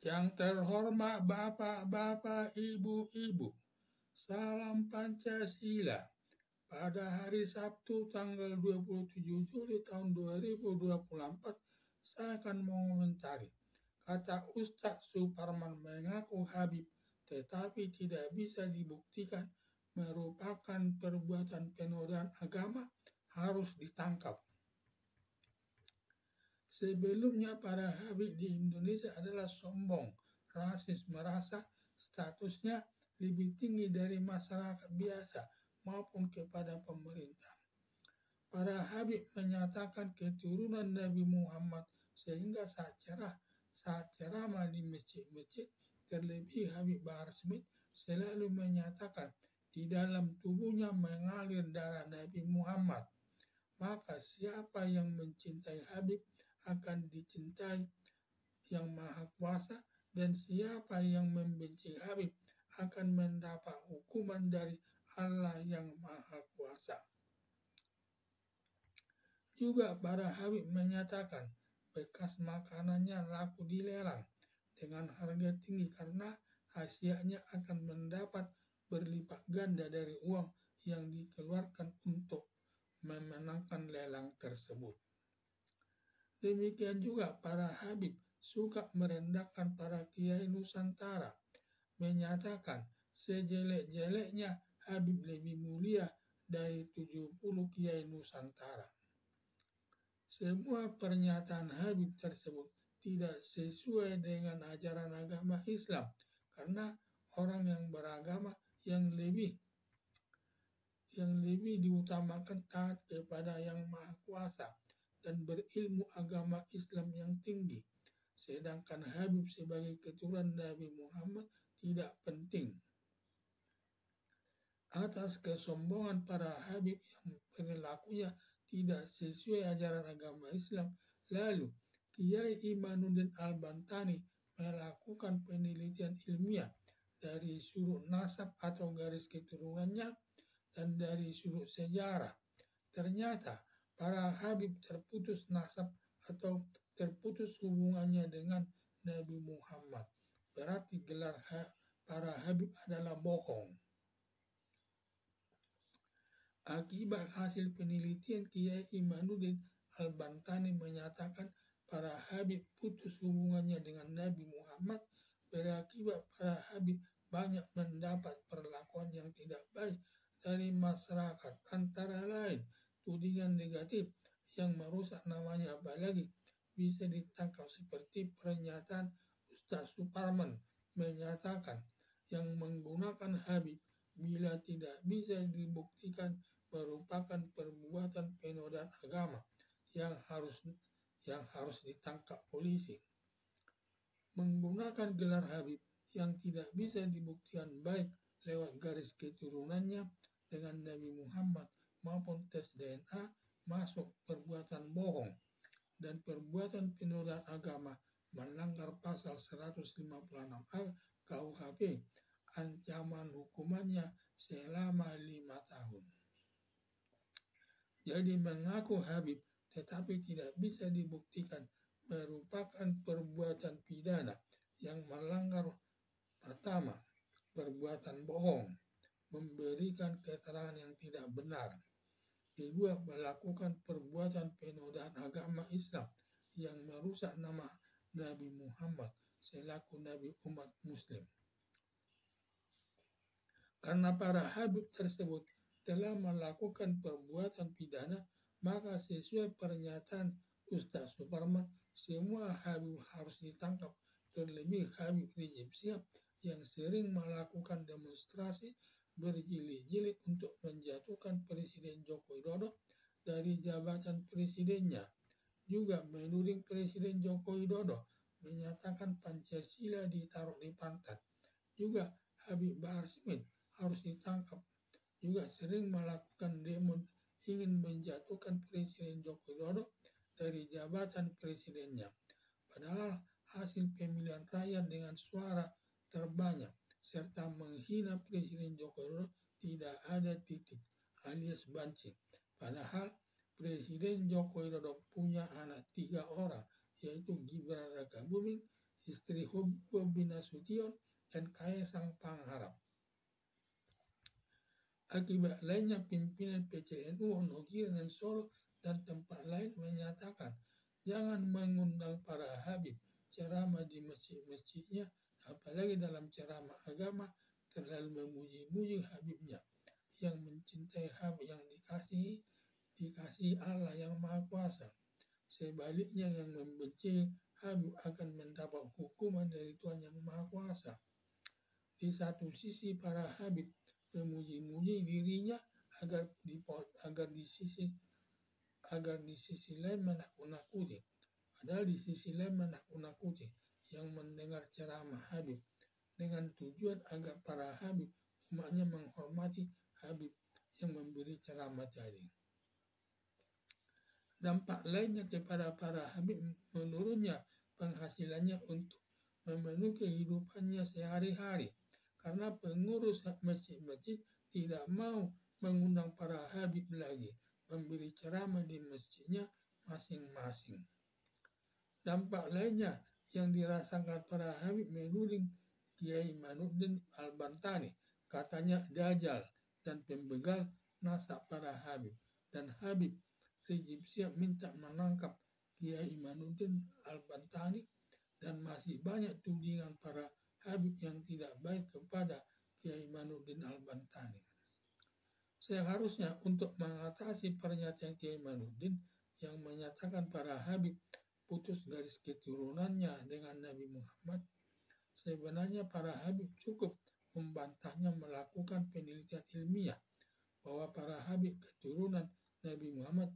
Yang terhormat Bapak-bapak, Ibu-ibu, salam Pancasila. Pada hari Sabtu tanggal 27 Juli tahun 2024, saya akan mengomentari. Kata Ustadz Suparman mengaku Habib, tetapi tidak bisa dibuktikan merupakan perbuatan penodaan agama, harus ditangkap. Sebelumnya para Habib di Indonesia adalah sombong, rasis, merasa statusnya lebih tinggi dari masyarakat biasa maupun kepada pemerintah. Para Habib menyatakan keturunan Nabi Muhammad sehingga saat ceramah di masjid-masjid, terlebih Habib Bahar Smith selalu menyatakan di dalam tubuhnya mengalir darah Nabi Muhammad. Maka siapa yang mencintai Habib akan dicintai Yang Maha Kuasa, dan siapa yang membenci Habib akan mendapat hukuman dari Allah yang Maha Kuasa. Juga para Habib menyatakan bekas makanannya laku dilelang dengan harga tinggi karena khasiatnya akan mendapat berlipat ganda dari uang yang dikeluarkan untuk memenangkan lelang tersebut. Demikian juga para Habib suka merendahkan para kiai Nusantara, menyatakan sejelek-jeleknya Habib lebih mulia dari 70 kiai Nusantara. Semua pernyataan Habib tersebut tidak sesuai dengan ajaran agama Islam, karena orang yang beragama yang lebih diutamakan taat kepada Yang Maha Kuasa dan berilmu agama Islam yang tinggi. Sedangkan Habib sebagai keturunan Nabi Muhammad tidak penting. Atas kesombongan para Habib yang perilakunya tidak sesuai ajaran agama Islam, lalu Kiai Imanuddin Al-Bantani melakukan penelitian ilmiah dari sudut nasab atau garis keturunannya dan dari sudut sejarah. Ternyata para Habib terputus nasab atau terputus hubungannya dengan Nabi Muhammad. Berarti gelar para Habib adalah bohong. Akibat hasil penelitian, Kiai Imanuddin Al-Bantani menyatakan para Habib putus hubungannya dengan Nabi Muhammad, berakibat para Habib banyak mendapat perlakuan yang tidak baik dari masyarakat, antara lain tudingan negatif yang merusak namanya, apalagi bisa ditangkap seperti pernyataan Ustadz Suparman menyatakan yang menggunakan Habib bila tidak bisa dibuktikan merupakan perbuatan penodaan agama yang harus ditangkap polisi. Menggunakan gelar Habib yang tidak bisa dibuktikan baik lewat garis keturunannya dengan Nabi Muhammad maupun tes DNA masuk perbuatan bohong dan perbuatan penodaan agama, melanggar pasal 156A KUHP, ancaman hukumannya selama 5 tahun. Jadi mengaku Habib tetapi tidak bisa dibuktikan merupakan perbuatan pidana yang melanggar pertama, perbuatan bohong, memberikan keterangan yang tidak benar. Kedua, melakukan perbuatan penodaan agama Islam yang merusak nama Nabi Muhammad selaku Nabi umat Muslim. Karena para Habib tersebut telah melakukan perbuatan pidana, maka sesuai pernyataan Ustadz Suparman, semua Habib harus ditangkap, terlebih Habib Rizik Syihab yang sering melakukan demonstrasi berjilid-jilid untuk menjatuhkan Presiden Joko Widodo dari jabatan presidennya. Juga menuding Presiden Joko Widodo menyatakan Pancasila ditaruh di pantat. Juga Habib Bahar Smith harus ditangkap. Juga sering melakukan demo ingin menjatuhkan Presiden Joko Widodo dari jabatan presidennya. Padahal hasil pemilihan rakyat dengan suara terbanyak serta menghina Presiden Joko Widodo tidak ada titik alias banci. Padahal Presiden Joko Widodo punya anak 3 orang, yaitu Gibran Rakabuming istri Bobi Nasution, dan Kaisang Pangarap. Akibat lainnya, pimpinan PCNU Wonogiri dan Solo dan tempat lain menyatakan jangan mengundang para habib ceramah di masjid-masjidnya, apalagi dalam ceramah agama terlalu memuji-muji habibnya yang mencintai habib yang dikasihi Allah yang Maha Kuasa. Sebaliknya, yang membenci habib akan mendapat hukuman dari Tuhan yang Maha Kuasa. Di satu sisi, para habib memuji-muji dirinya agar di sisi lain menakut-nakuti. Padahal di sisi lain menakut-nakuti yang mendengar ceramah habib dengan tujuan agar para habib umatnya menghormati habib yang memberi ceramah tadi. Dampak lainnya kepada para habib menurunnya penghasilannya untuk memenuhi kehidupannya sehari-hari, karena pengurus masjid-masjid tidak mau mengundang para habib lagi memberi ceramah di masjidnya masing-masing. Dampak lainnya yang dirasakan para habib menuding Kiai Imanuddin Al-Bantani, katanya dajjal dan pembegal nasab para habib, dan Habib Rizik Syihab minta menangkap Kiai Imanuddin Al-Bantani, dan masih banyak tudingan para habib yang tidak baik kepada Kiai Imanuddin Al-Bantani. Seharusnya untuk mengatasi pernyataan Kiai Imanuddin yang menyatakan para habib putus garis keturunannya dengan Nabi Muhammad, sebenarnya para habib cukup membantahnya melakukan penelitian ilmiah bahwa para habib keturunan Nabi Muhammad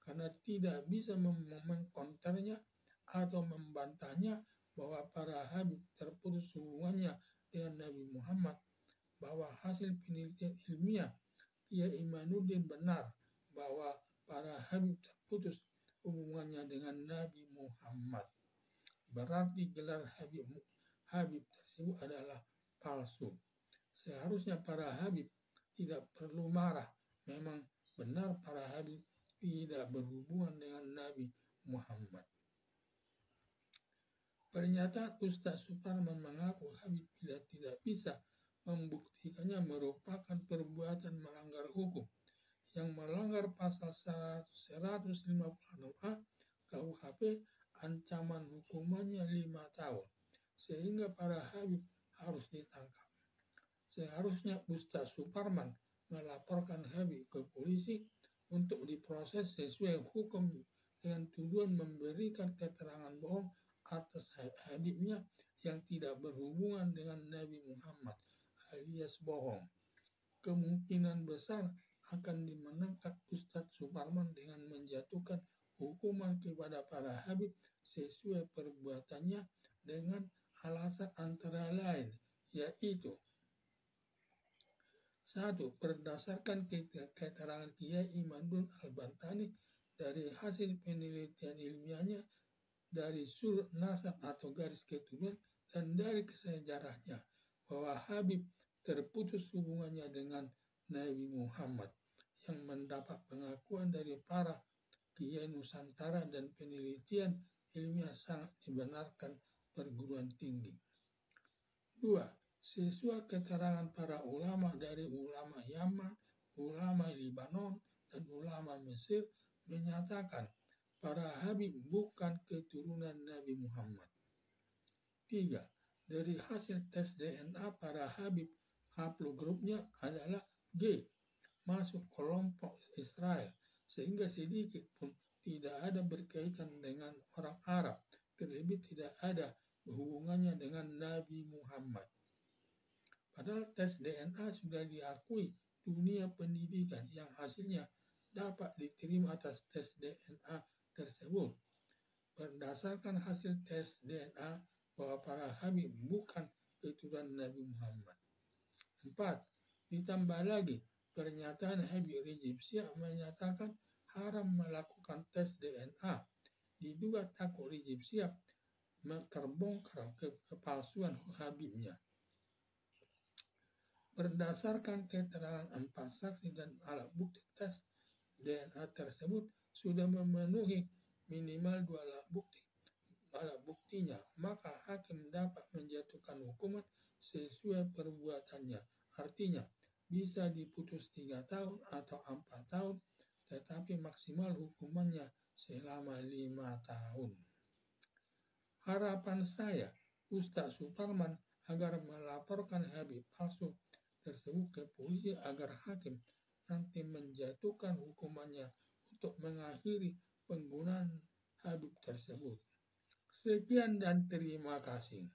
karena tidak bisa mengkonternya atau membantahnya bahwa para habib terputus hubungannya dengan Nabi Muhammad, bahwa hasil penelitian ilmiah Kiai Imanuddin benar bahwa para habib terputus hubungannya dengan Nabi Muhammad. Berarti gelar habib tersebut adalah palsu. Seharusnya para habib tidak perlu marah. Memang benar para habib tidak berhubungan dengan Nabi Muhammad. Pernyataan Ustaz Suparman mengaku habib bila tidak bisa membuktikannya merupakan perbuatan melanggar hukum yang melanggar pasal 156A KUHP, ancaman hukumannya 5 tahun, sehingga para habib harus ditangkap. Seharusnya Ustaz Suparman melaporkan habib ke polisi untuk diproses sesuai hukum dengan tuduhan memberikan keterangan bohong atas habibnya yang tidak berhubungan dengan Nabi Muhammad alias bohong. Kemungkinan besar akan dimenangkan Ustaz Suparman dengan menjatuhkan hukuman kepada para habib sesuai perbuatannya dengan alasan antara lain, yaitu 1. Berdasarkan keterangan Kiai Imanuddin Al-Bantani dari hasil penelitian ilmiahnya, dari sudut nasab atau garis keturunan, dan dari sejarahnya bahwa Habib terputus hubungannya dengan Nabi Muhammad, yang mendapat pengakuan dari para Kiai Nusantara dan penelitian ilmiah sangat dibenarkan perguruan tinggi. 2. Sesuai keterangan para ulama dari ulama Yaman, ulama Libanon, dan ulama Mesir menyatakan para habib bukan keturunan Nabi Muhammad. 3. Dari hasil tes DNA para habib haplogrupnya adalah G, masuk kelompok Israel, sehingga sedikit pun tidak ada berkaitan dengan orang Arab, terlebih tidak ada hubungannya dengan Nabi Muhammad. Padahal tes DNA sudah diakui dunia pendidikan yang hasilnya dapat diterima atas tes DNA tersebut. Berdasarkan hasil tes DNA bahwa para habib bukan keturunan Nabi Muhammad. 4. Ditambah lagi pernyataan Habib Rizik Syihab menyatakan haram melakukan tes DNA. Diduga takut Rizik Syihab terbongkar kepalsuan habibnya. Berdasarkan keterangan 4 saksi dan alat bukti tes DNA tersebut sudah memenuhi minimal 2 alat bukti alat buktinya, maka hakim dapat menjatuhkan hukuman sesuai perbuatannya. Artinya, bisa diputus 3 tahun atau 4 tahun, tetapi maksimal hukumannya selama 5 tahun. Harapan saya, Ustaz Suparman agar melaporkan Habib palsu tersebut ke polisi agar hakim nanti menjatuhkan hukumannya untuk mengakhiri penggunaan Habib tersebut. Sekian dan terima kasih.